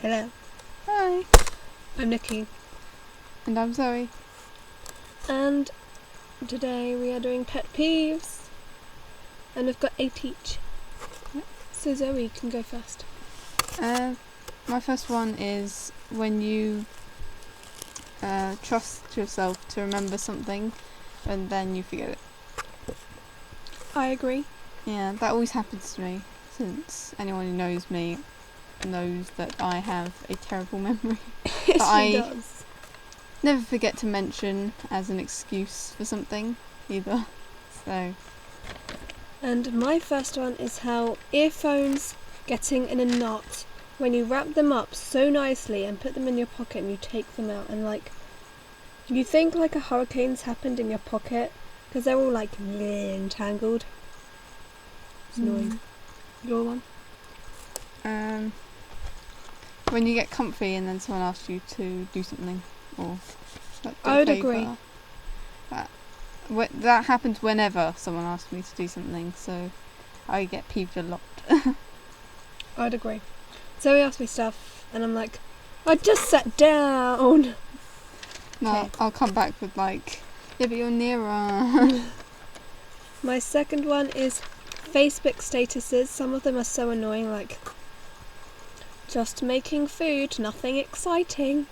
Hello, Hi. I'm Nikki, And I'm Zoe. and today we are doing pet peeves, and we've got 8 each. Yep. So Zoe can go first. My first one is when you trust yourself to remember something and then you forget it. I agree. Yeah, that always happens to me, since anyone who knows me knows that I have a terrible memory. Yes, I she does. never forget to mention as an excuse for something either. So And my first one is how earphones getting in a knot when you wrap them up so nicely and put them in your pocket and you take them out and you think like a hurricane's happened in your pocket because they're all like entangled. It's annoying. Your one? when you get comfy and then someone asks you to do something or like do I a would favour. agree. That happens whenever someone asks me to do something, so I get peeved a lot. I'd agree. Zoe asked me stuff and I'm like, I just sat down. No, Okay. I'll come back with like, yeah, but you're nearer. My second one is Facebook statuses. Some of them are so annoying, like just making food, nothing exciting.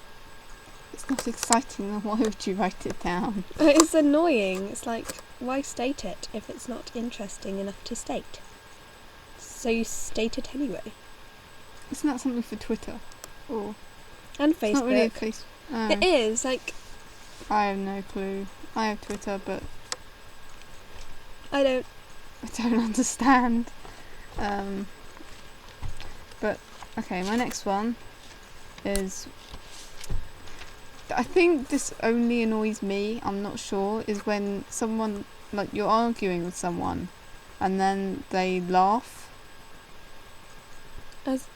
It's not exciting, then why would you write it down? It's annoying. It's like, why state it if it's not interesting enough to state? So you state it anyway. Isn't that something for Twitter? Or And Facebook. it's not really a face. It is, like, I have no clue. I have Twitter, but I don't. I don't understand. But okay, my next one is, I think this only annoys me, I'm not sure, is when someone, like, you're arguing with someone and then they laugh. As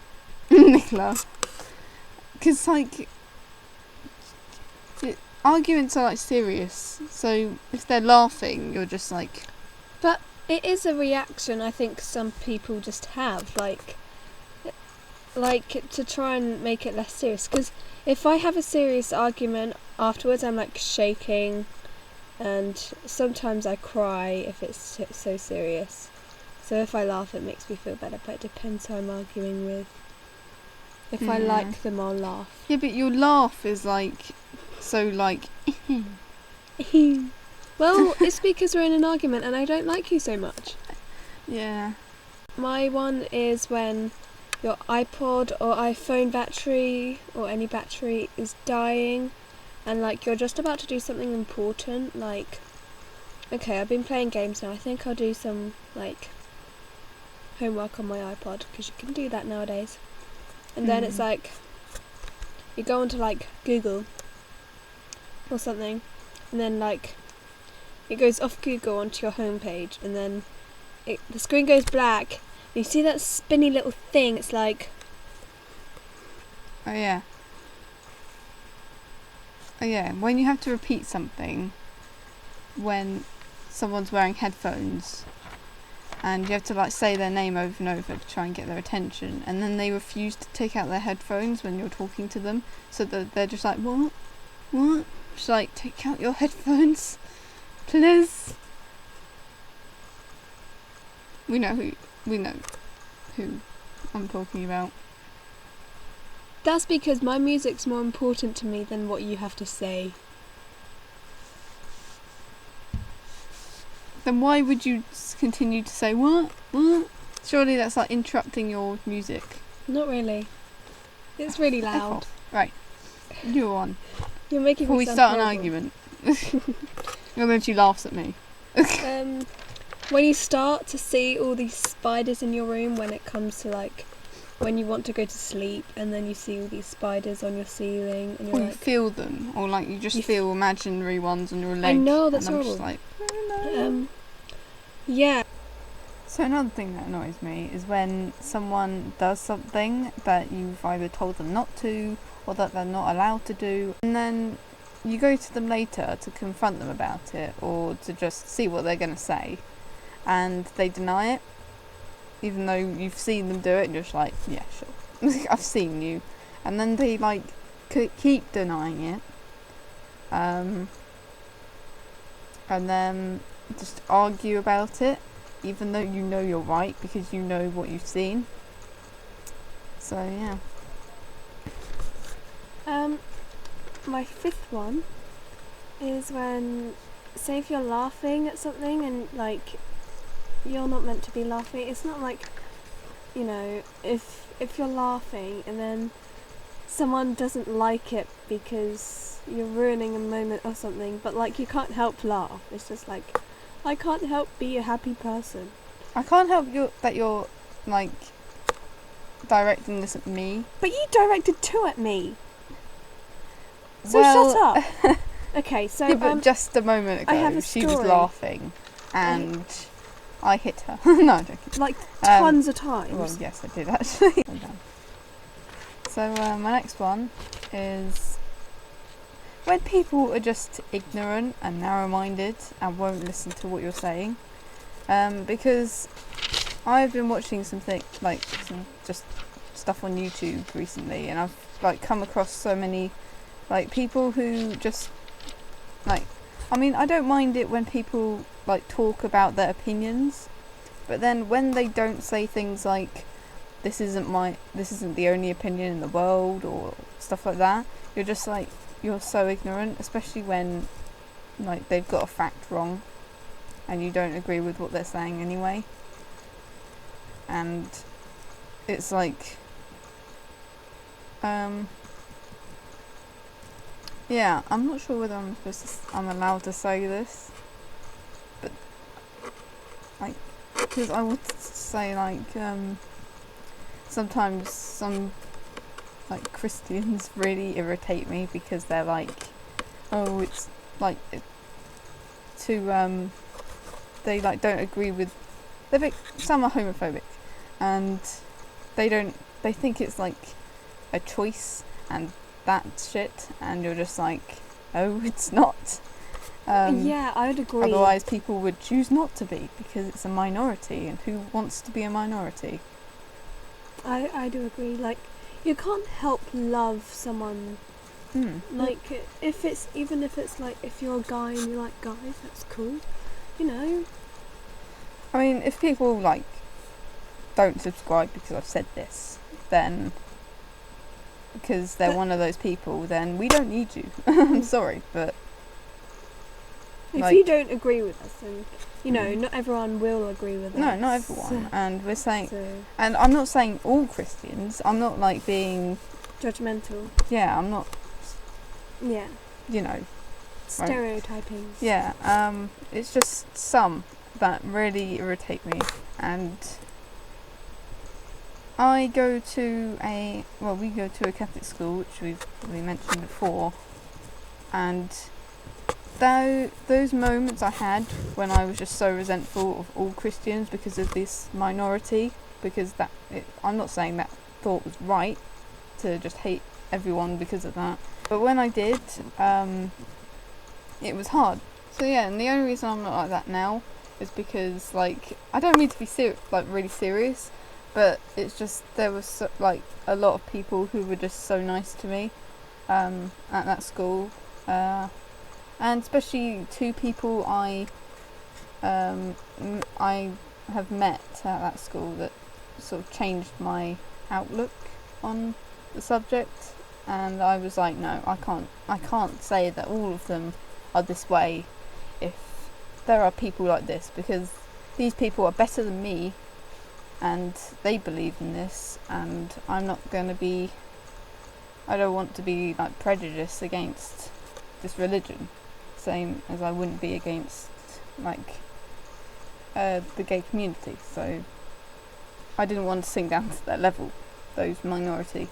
Nicola. Because, like, arguments are, like, serious, so if they're laughing, you're just like... But it is a reaction I think some people just have, like to try and make it less serious. Because if I have a serious argument afterwards, I'm like shaking, and sometimes I cry if it's so serious. So if I laugh, it makes me feel better. But it depends who I'm arguing with. If I like them, I'll laugh. Yeah, but your laugh is like, so like... Well, it's because we're in an argument and I don't like you so much. Yeah. My one is when your iPod or iPhone battery or any battery is dying and like you're just about to do something important, like, okay, I've been playing games now, I think I'll do some like homework on my iPod because you can do that nowadays. And then it's like you go onto like Google or something and then like it goes off Google onto your homepage and then the screen goes black. You see that spinny little thing, it's like... Oh yeah. Oh yeah, when you have to repeat something when someone's wearing headphones and you have to like say their name over and over to try and get their attention, and then they refuse to take out their headphones when you're talking to them, so that they're just like, what? Just like, take out your headphones, please. We know who I'm talking about. That's because my music's more important to me than what you have to say. Then why would you continue to say what? Surely that's like interrupting your music. Not really. It's really F loud. off. Right, you're on. You're making Before me we sound start an horrible. argument. And then she laughs at me. When you start to see all these spiders in your room when it comes to like when you want to go to sleep and then you see all these spiders on your ceiling and Or you're you like... feel them, or like you just feel imaginary ones on your leg. I know, that's and I'm horrible. just like, oh, no. Yeah. So another thing that annoys me is when someone does something that you've either told them not to or that they're not allowed to do, and then you go to them later to confront them about it or to just see what they're going to say, and they deny it, even though you've seen them do it and you're just like, yeah, sure. I've seen you. and then they like keep denying it, and then just argue about it, even though you know you're right because you know what you've seen. So yeah. My fifth one is when, say if you're laughing at something and like you're not meant to be laughing. It's not like, you know, if you're laughing and then someone doesn't like it because you're ruining a moment or something, but like you can't help laugh. It's just like, I can't help be a happy person. I can't help that you're like directing this at me. But you directed two at me. So well, shut up. Okay, so yeah, but just a moment ago I have a she was story. laughing and I hit her. No, I'm joking. Like tons of times. Well, yes, I did actually. So my next one is when people are just ignorant and narrow-minded and won't listen to what you're saying. Because I've been watching some just stuff on YouTube recently, and I've like come across so many like people who just like, I mean, I don't mind it when people like talk about their opinions, but then when they don't say things like this isn't the only opinion in the world or stuff like that, you're just like, you're so ignorant, especially when like they've got a fact wrong and you don't agree with what they're saying anyway. And it's like yeah, I'm not sure whether I'm allowed to say this, but like, because I would say like sometimes some like Christians really irritate me because they're like, oh, it's like they like don't agree with, some are homophobic and they think it's like a choice and that shit, and you're just like, oh, it's not. Yeah, I would agree. Otherwise people would choose not to be because it's a minority, and who wants to be a minority? I do agree. Like, you can't help love someone. Like, even if it's like, if you're a guy and you like guys, that's cool, you know. I mean, if people like don't subscribe because I've said this, then because they're one of those people, then we don't need you. I'm sorry, but if you don't agree with us, then you know, not everyone will agree with us. No, not everyone. And we're saying, and I'm not saying all Christians. I'm not like being judgmental. Yeah, I'm not. Yeah. You know. Stereotyping. Right. Yeah. It's just some that really irritate me, and we go to a Catholic school, which we mentioned before, and those moments I had when I was just so resentful of all Christians because of this minority, because I'm not saying that thought was right to just hate everyone because of that, but when I did, it was hard. So yeah, and the only reason I'm not like that now is because, like, I don't mean to be really serious, but it's just there was like a lot of people who were just so nice to me at that school, and especially two people I have met at that school that sort of changed my outlook on the subject, and I was like, no, I can't say that all of them are this way if there are people like this, because these people are better than me and they believe in this, and I don't want to be like prejudiced against this religion, same as I wouldn't be against like the gay community. So I didn't want to sink down to their level, those minority.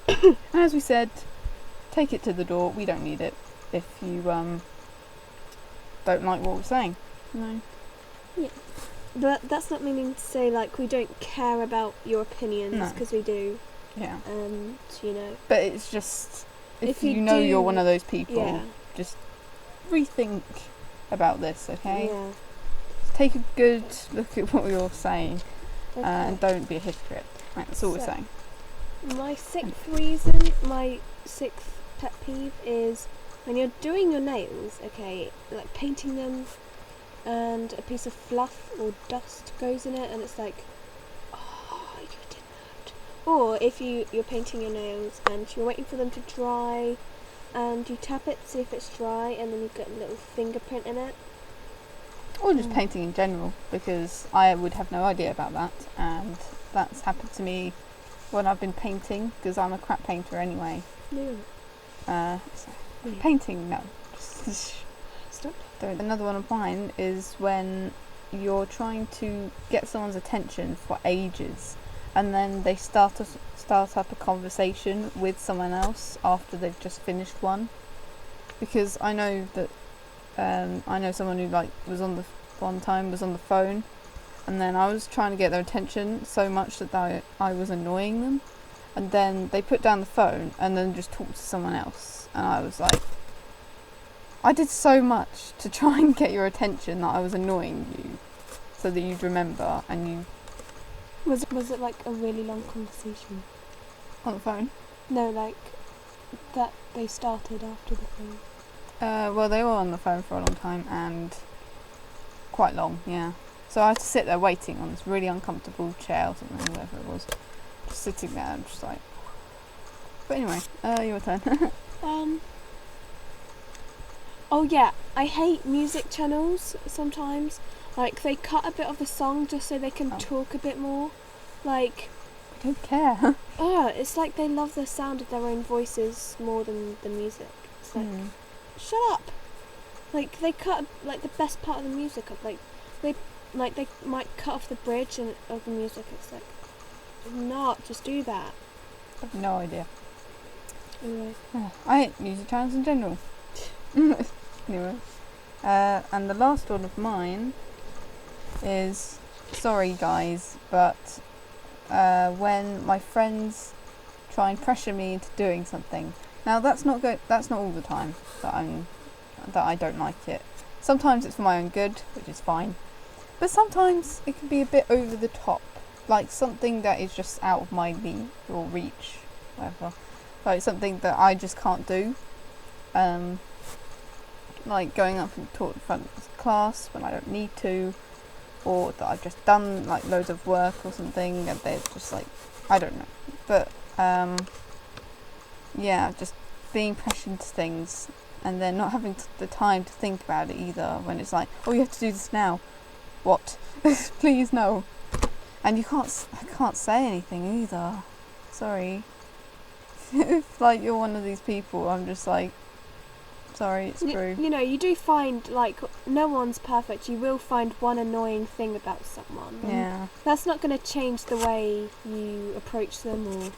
And as we said, take it to the door. We don't need it if you don't like what we're saying. No. Yeah. But that's not meaning to say like we don't care about your opinions, because we do. Yeah. You know. But it's just if you do, you're one of those people, yeah, just rethink about this, okay? Yeah. Take a good look at what you're saying, Okay. and don't be a hypocrite. Right, that's all we're saying. My sixth pet peeve is when you're doing your nails, okay, like painting them, and a piece of fluff or dust goes in it, and it's like, oh, you did that. Or if you're painting your nails and you're waiting for them to dry, and you tap it to see if it's dry, and then you get a little fingerprint in it. Or just painting in general, because I would have no idea about that, and that's happened to me when I've been painting, because I'm a crap painter anyway. No. Painting, no. Stop. Another one of mine is when you're trying to get someone's attention for ages, and then they start up a conversation with someone else after they've just finished one. Because I know that I know someone who was on the phone, and then I was trying to get their attention so much that I was annoying them, and then they put down the phone and then just talked to someone else, and I was like, I did so much to try and get your attention that I was annoying you so that you'd remember. And you Was it like a really long conversation on the phone? No, like that they started after the phone. Well, they were on the phone for a long time, and quite long, yeah. So I had to sit there waiting on this really uncomfortable chair or something, whatever it was. Just sitting there and just like... But anyway, your turn. Oh yeah, I hate music channels sometimes. Like, they cut a bit of the song just so they can talk a bit more. Like... I don't care. It's like they love the sound of their own voices more than the music. It's like... Shut up! Like, they cut like the best part of the music up. Like they might cut off the bridge of the music. It's like, not just do that. I have no idea. Anyway, I hate music channels in general. Anyway, and the last one of mine is, sorry guys, but when my friends try and pressure me into doing something. Now that's not all the time that I don't like it. Sometimes it's for my own good, which is fine. But sometimes it can be a bit over the top. Like something that is just out of my league or reach, whatever. Like something that I just can't do. Like going up and talk in front of the class when I don't need to. Or that I've just done like loads of work or something and they're just like, I don't know. But yeah, just being pressured into things and then not having the time to think about it either, when it's like, oh, you have to do this now. What? Please no. And I can't say anything either. Sorry. If like you're one of these people, I'm just like, sorry, it's true. You know, you do find, like, no one's perfect. You will find one annoying thing about someone. Yeah. That's not going to change the way you approach them or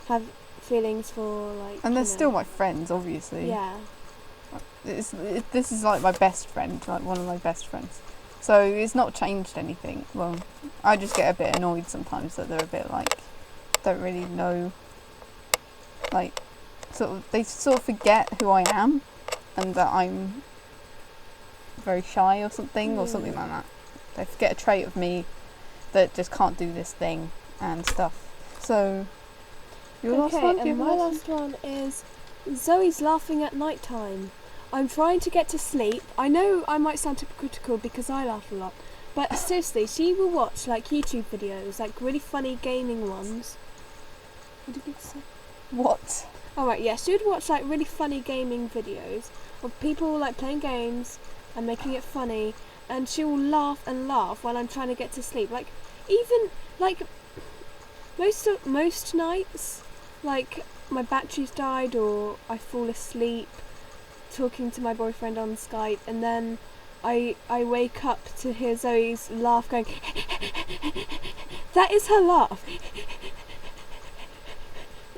have feelings for, like... And they're still my friends, obviously. Yeah. This is like my best friend, like one of my best friends. So it's not changed anything. Well, I just get a bit annoyed sometimes that they're a bit like, don't really know, like, they sort of forget who I am and that I'm very shy or something like that. They forget a trait of me that just can't do this thing and stuff. So, your last one? Okay, and my last one is Zoe's laughing at night time. I'm trying to get to sleep. I know I might sound hypocritical because I laugh a lot, but seriously, she will watch like YouTube videos, like really funny gaming ones. What did you say? What? Alright, yeah, she would watch like really funny gaming videos of people like playing games and making it funny, and she will laugh and laugh while I'm trying to get to sleep. Like, even like most nights, like my battery's died or I fall asleep talking to my boyfriend on Skype, and then I wake up to hear Zoe's laugh going. That is her laugh.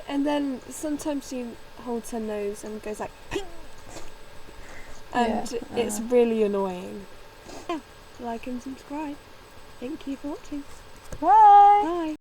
And then sometimes she holds her nose and goes like, and it's really annoying. Yeah, like and subscribe. Thank you for watching. Bye. Bye.